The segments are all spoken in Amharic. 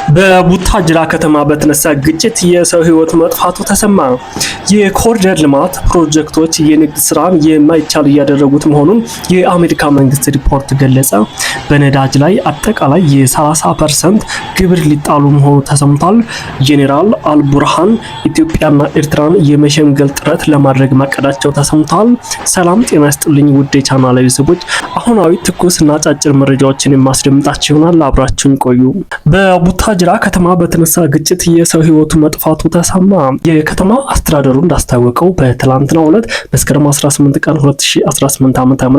በቡታጅራ ከተማ በተነሳ ግጭት የሰው ሕይወት መጥፋቱ ተሰማ። የኮሪደር ልማት ፕሮጀክቶች የንግድ ስራን የማይቻል እያደረጉት መሆኑን የአሜሪካ መንግስት ሪፖርት ገለጸ። በነዳጅ ላይ አጠቃላይ የ30% ግብር ሊጣሉ መሆኑ ተሰምቷል። ጄኔራል አልቡርሃን ኢትዮጵያና ኤርትራን የመሸምገል ጥረት ለማድረግ ማቀዳቸው ተሰምቷል። ሰላም ጤና ይስጥልኝ ውድ የቻናሌ ቤተሰቦች፣ አሁናዊ ትኩስና አጫጭር መረጃዎችን የማስደምጣችሁ ይሆናል። አብራችሁን ቆዩ። በቡታጅራ ከተማ በተነሳ ግጭት የሰው ሕይወት መጥፋቱ ተሰማ። የከተማ አስተዳደሩ እንዳስታወቀው በትላንትናው ዕለት መስከረም 18 ቀን 2018 ዓ.ም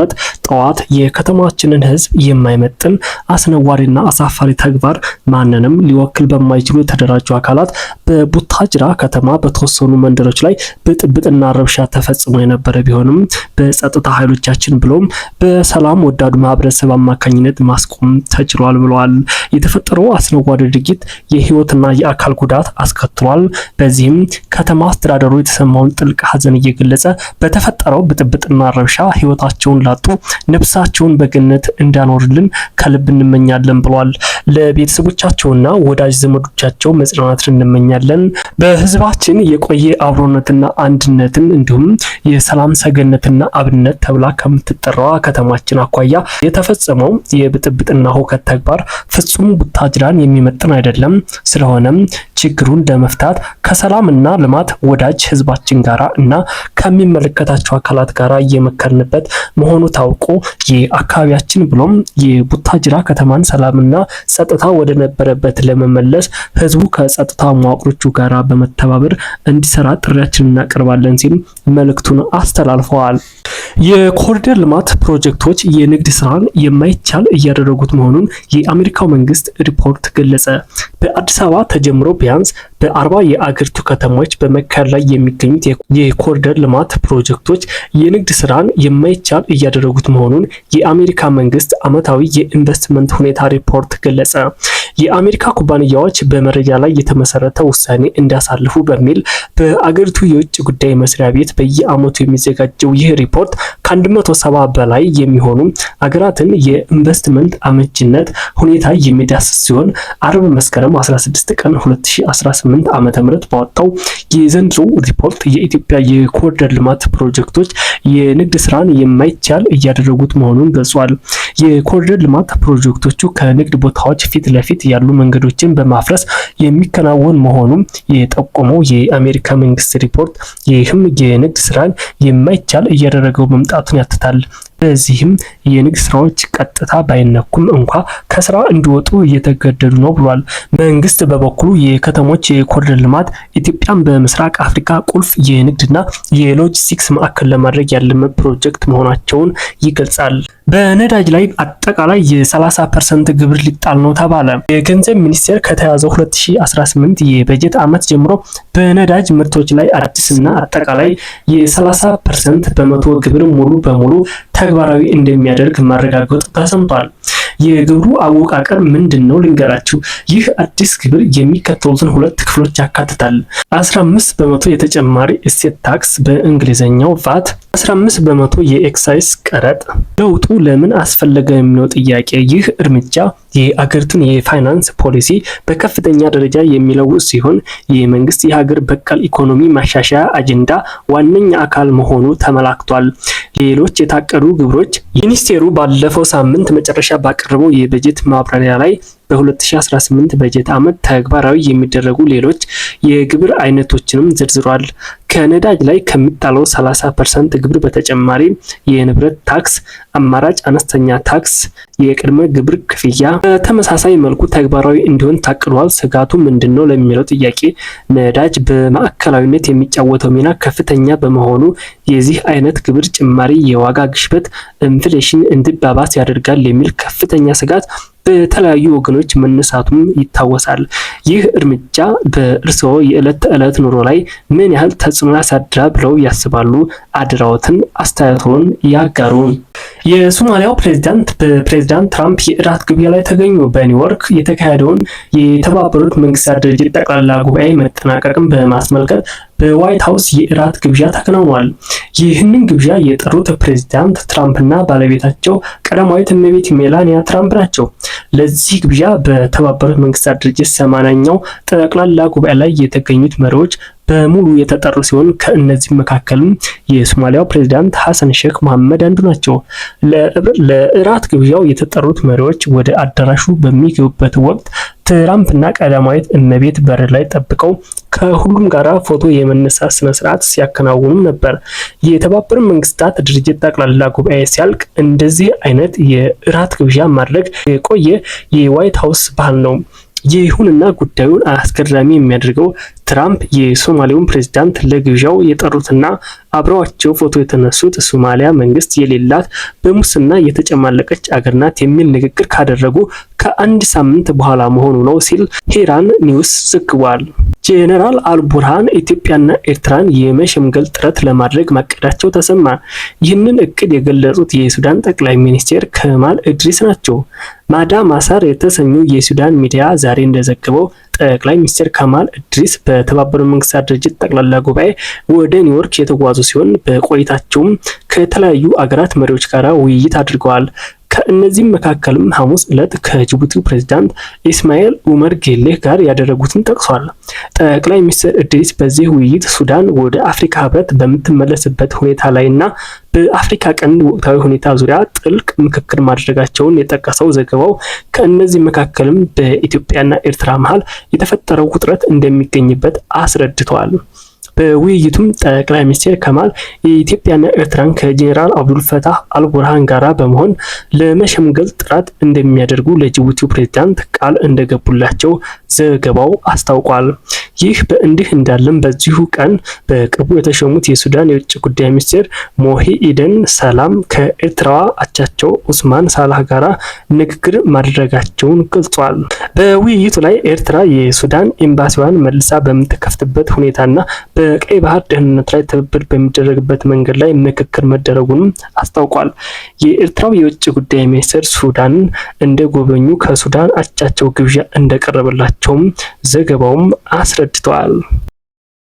ጠዋት የከተማችንን ሕዝብ የማይመጥን አስነዋሪና አሳፋሪ ተግባር ማንንም ሊወክል በማይችሉ የተደራጁ አካላት በቡታጅራ ከተማ በተወሰኑ መንደሮች ላይ ብጥብጥና ረብሻ ተፈጽሞ የነበረ ቢሆንም በጸጥታ ኃይሎቻችን ብሎም በሰላም ወዳዱ ማህበረሰብ አማካኝነት ማስቆም ተችሏል ብለዋል። የተፈጠረው አስነዋሪ ድርጊት የህይወትና የአካል ጉዳት አስከትሏል። በዚህም ከተማ አስተዳደሩ የተሰማውን ጥልቅ ሐዘን እየገለጸ በተፈጠረው ብጥብጥና ረብሻ ህይወታቸውን ላጡ ነፍሳቸውን በገነት እንዳኖርልን ከልብ እንመኛለን ብለዋል። ለቤተሰቦቻቸውና ወዳጅ ዘመዶቻቸው መጽናናትን እንመኛለን። በህዝባችን የቆየ አብሮነትና አንድነትን እንዲሁም የሰላም ሰገነትና አብነት ተብላ ከምትጠራዋ ከተማችን አኳያ የተፈጸመው የብጥብጥና ሁከት ተግባር ፍጹም ቡታጅራን የሚመጥን አይደለም። ስለሆነም ችግሩን ለመፍታት ከሰላምና ልማት ወዳጅ ህዝባችን ጋራ እና ከሚመለከታቸው አካላት ጋራ እየመከርንበት መሆኑ ታውቆ የአካባቢያችን ብሎም የቡታጅራ ከተማን ሰላምና ጸጥታ ወደ ነበረበት ለመመለስ ህዝቡ ከጸጥታ መዋቅሮቹ ጋራ በመተባበር እንዲሰራ ጥሪያችንን እናቀርባለን ሲል መልእክቱን አስተላልፈዋል። የኮሪደር ልማት ፕሮጀክቶች የንግድ ስራን የማይቻል እያደረጉት መሆኑን የአሜሪካው መንግስት ሪፖርት ገለጸ። በአዲስ አበባ ተጀምሮ ቢያንስ በ40 የአገሪቱ ከተሞች በመካሄድ ላይ የሚገኙት የኮሪደር ልማት ፕሮጀክቶች የንግድ ስራን የማይቻል እያደረጉት መሆኑን የአሜሪካ መንግስት ዓመታዊ የኢንቨስትመንት ሁኔታ ሪፖርት ገለጸ። የአሜሪካ ኩባንያዎች በመረጃ ላይ የተመሰረተ ውሳኔ እንዲያሳልፉ በሚል በአገሪቱ የውጭ ጉዳይ መስሪያ ቤት በየዓመቱ የሚዘጋጀው ይህ ሪፖርት ከ170 በላይ የሚሆኑ አገራትን የኢንቨስትመንት አመቺነት ሁኔታ የሚዳስስ ሲሆን አርብ መስከረም 16 ቀን 2018 ዓ.ም ባወጣው የዘንድሮ ሪፖርት የኢትዮጵያ የኮሪደር ልማት ፕሮጀክቶች የንግድ ስራን የማይቻል እያደረጉት መሆኑን ገልጿል። የኮሪደር ልማት ፕሮጀክቶቹ ከንግድ ቦታዎች ፊት ለፊት ያሉ መንገዶችን በማፍረስ የሚከናወን መሆኑን የጠቆመው የአሜሪካ መንግስት ሪፖርት ይህም የንግድ ስራን የማይቻል እያደረገው መምጣቱን ያትታል። በዚህም የንግድ ስራዎች ቀጥታ ባይነኩም እንኳ ከስራ እንዲወጡ እየተገደዱ ነው ብሏል። መንግስት በበኩሉ የከተሞች የኮሪደር ልማት ኢትዮጵያን በምስራቅ አፍሪካ ቁልፍ የንግድና የሎጂስቲክስ ማዕከል ለማድረግ ያለመ ፕሮጀክት መሆናቸውን ይገልጻል። በነዳጅ ላይ አጠቃላይ የ30% ግብር ሊጣል ነው ተባለ። የገንዘብ ሚኒስቴር ከተያዘው 2018 የበጀት ዓመት ጀምሮ በነዳጅ ምርቶች ላይ አዲስና አጠቃላይ የ30% በመቶ ግብር ሙሉ በሙሉ ተግባራዊ እንደሚያደርግ ማረጋገጡ ተሰምቷል። የግብሩ አወቃቀር ምንድነው ልንገራችሁ። ይህ አዲስ ግብር የሚከተሉትን ሁለት ክፍሎች ያካትታል። 15 በመቶ የተጨማሪ እሴት ታክስ በእንግሊዘኛው ቫት፣ 15 በመቶ የኤክሳይዝ ቀረጥ። ለውጡ ለምን አስፈለገ የሚለው ጥያቄ ይህ እርምጃ የአገሪቱን የፋይናንስ ፖሊሲ በከፍተኛ ደረጃ የሚለውጥ ሲሆን የመንግስት የሀገር በቀል ኢኮኖሚ ማሻሻያ አጀንዳ ዋነኛ አካል መሆኑ ተመላክቷል። ሌሎች የታቀዱ ግብሮች ሚኒስቴሩ ባለፈው ሳምንት መጨረሻ ባቀረበው የበጀት ማብራሪያ ላይ በ2018 በጀት ዓመት ተግባራዊ የሚደረጉ ሌሎች የግብር አይነቶችንም ዘርዝሯል። ከነዳጅ ላይ ከሚጣለው 30% ግብር በተጨማሪ የንብረት ታክስ፣ አማራጭ አነስተኛ ታክስ፣ የቅድመ ግብር ክፍያ በተመሳሳይ መልኩ ተግባራዊ እንዲሆን ታቅዷል። ስጋቱ ምንድነው ለሚለው ጥያቄ ነዳጅ በማዕከላዊነት የሚጫወተው ሚና ከፍተኛ በመሆኑ የዚህ አይነት ግብር ጭማሪ የዋጋ ግሽበት ኢንፍሌሽን እንዲባባስ ያደርጋል የሚል ከፍተኛ ስጋት በተለያዩ ወገኖች መነሳቱም ይታወሳል። ይህ እርምጃ በእርስዎ የዕለት ተዕለት ኑሮ ላይ ምን ያህል ተጽዕኖ ያሳድራል ብለው ያስባሉ? አድራዎትን አስተያየቶን ያጋሩን። የሶማሊያው ፕሬዝዳንት ፕሬዚዳንት ትራምፕ የእራት ግብዣ ላይ ተገኙ። በኒውዮርክ የተካሄደውን የተባበሩት መንግስታት ድርጅት ጠቅላላ ጉባኤ መጠናቀቅን በማስመልከት በዋይት ሀውስ የእራት ግብዣ ተከናውኗል። ይህንን ግብዣ የጠሩት ፕሬዚዳንት ትራምፕና ባለቤታቸው ቀዳማዊት እመቤት ሜላኒያ ትራምፕ ናቸው። ለዚህ ግብዣ በተባበሩት መንግስታት ድርጅት 80ኛው ጠቅላላ ጉባኤ ላይ የተገኙት መሪዎች በሙሉ የተጠሩ ሲሆን ከእነዚህ መካከልም የሶማሊያው ፕሬዚዳንት ሐሰን ሼክ መሐመድ አንዱ ናቸው። ለእራት ግብዣው የተጠሩት መሪዎች ወደ አዳራሹ በሚገቡበት ወቅት ትራምፕና ቀዳማዊት እመቤት በር ላይ ጠብቀው ከሁሉም ጋራ ፎቶ የመነሳት ስነ ስርዓት ሲያከናውኑ ነበር። የተባበሩት መንግስታት ድርጅት ጠቅላላ ጉባኤ ሲያልቅ እንደዚህ አይነት የእራት ግብዣ ማድረግ የቆየ የዋይት ሀውስ ባህል ነው። ይሁንና ጉዳዩን አስገራሚ የሚያደርገው ትራምፕ የሶማሊያውን ፕሬዝዳንት ለግብዣው የጠሩትና አብረዋቸው ፎቶ የተነሱት ሶማሊያ መንግስት የሌላት በሙስና የተጨማለቀች አገር ናት የሚል ንግግር ካደረጉ ከአንድ ሳምንት በኋላ መሆኑ ነው ሲል ሄራን ኒውስ ዘግቧል። ጄኔራል አልቡርሃን ኢትዮጵያና ኤርትራን የመሸምገል ጥረት ለማድረግ ማቀዳቸው ተሰማ። ይህንን እቅድ የገለጹት የሱዳን ጠቅላይ ሚኒስትር ከማል ኢድሪስ ናቸው። ማዳ ማሳር የተሰኘው የሱዳን ሚዲያ ዛሬ እንደዘገበው ጠቅላይ ሚኒስትር ከማል ኢድሪስ በተባበሩት መንግስታት ድርጅት ጠቅላላ ጉባኤ ወደ ኒውዮርክ የተጓዙ ሲሆን በቆይታቸውም ከተለያዩ አገራት መሪዎች ጋር ውይይት አድርገዋል። ከእነዚህም መካከልም ሐሙስ ዕለት ከጅቡቲው ፕሬዝዳንት ኢስማኤል ኡመር ጌሌህ ጋር ያደረጉትን ጠቅሷል። ጠቅላይ ሚኒስትር ኢድሪስ በዚህ ውይይት ሱዳን ወደ አፍሪካ ህብረት በምትመለስበት ሁኔታ ላይና በአፍሪካ ቀንድ ወቅታዊ ሁኔታ ዙሪያ ጥልቅ ምክክር ማድረጋቸውን የጠቀሰው ዘገባው ከእነዚህ መካከልም በኢትዮጵያና ኤርትራ መሃል የተፈጠረው ውጥረት እንደሚገኝበት አስረድተዋል። በውይይቱም ጠቅላይ ሚኒስትር ከማል የኢትዮጵያና ኤርትራን ከጄኔራል አብዱልፈታህ አልቡርሃን ጋራ በመሆን ለመሸምገል ጥረት እንደሚያደርጉ ለጅቡቲው ፕሬዝዳንት ቃል እንደገቡላቸው ዘገባው አስታውቋል። ይህ በእንዲህ እንዳለም በዚሁ ቀን በቅርቡ የተሾሙት የሱዳን የውጭ ጉዳይ ሚኒስትር ሞሂ ኢደን ሰላም ከኤርትራዋ አቻቸው ኡስማን ሳላህ ጋራ ንግግር ማድረጋቸውን ገልጿል። በውይይቱ ላይ ኤርትራ የሱዳን ኤምባሲዋን መልሳ በምትከፍትበት ሁኔታና በቀይ ባህር ደህንነት ላይ ትብብር በሚደረግበት መንገድ ላይ ምክክር መደረጉንም አስታውቋል። የኤርትራው የውጭ ጉዳይ ሚኒስትር ሱዳንን እንደጎበኙ ከሱዳን አቻቸው ግብዣ እንደቀረበላቸውም ዘገባውም አስረድተዋል።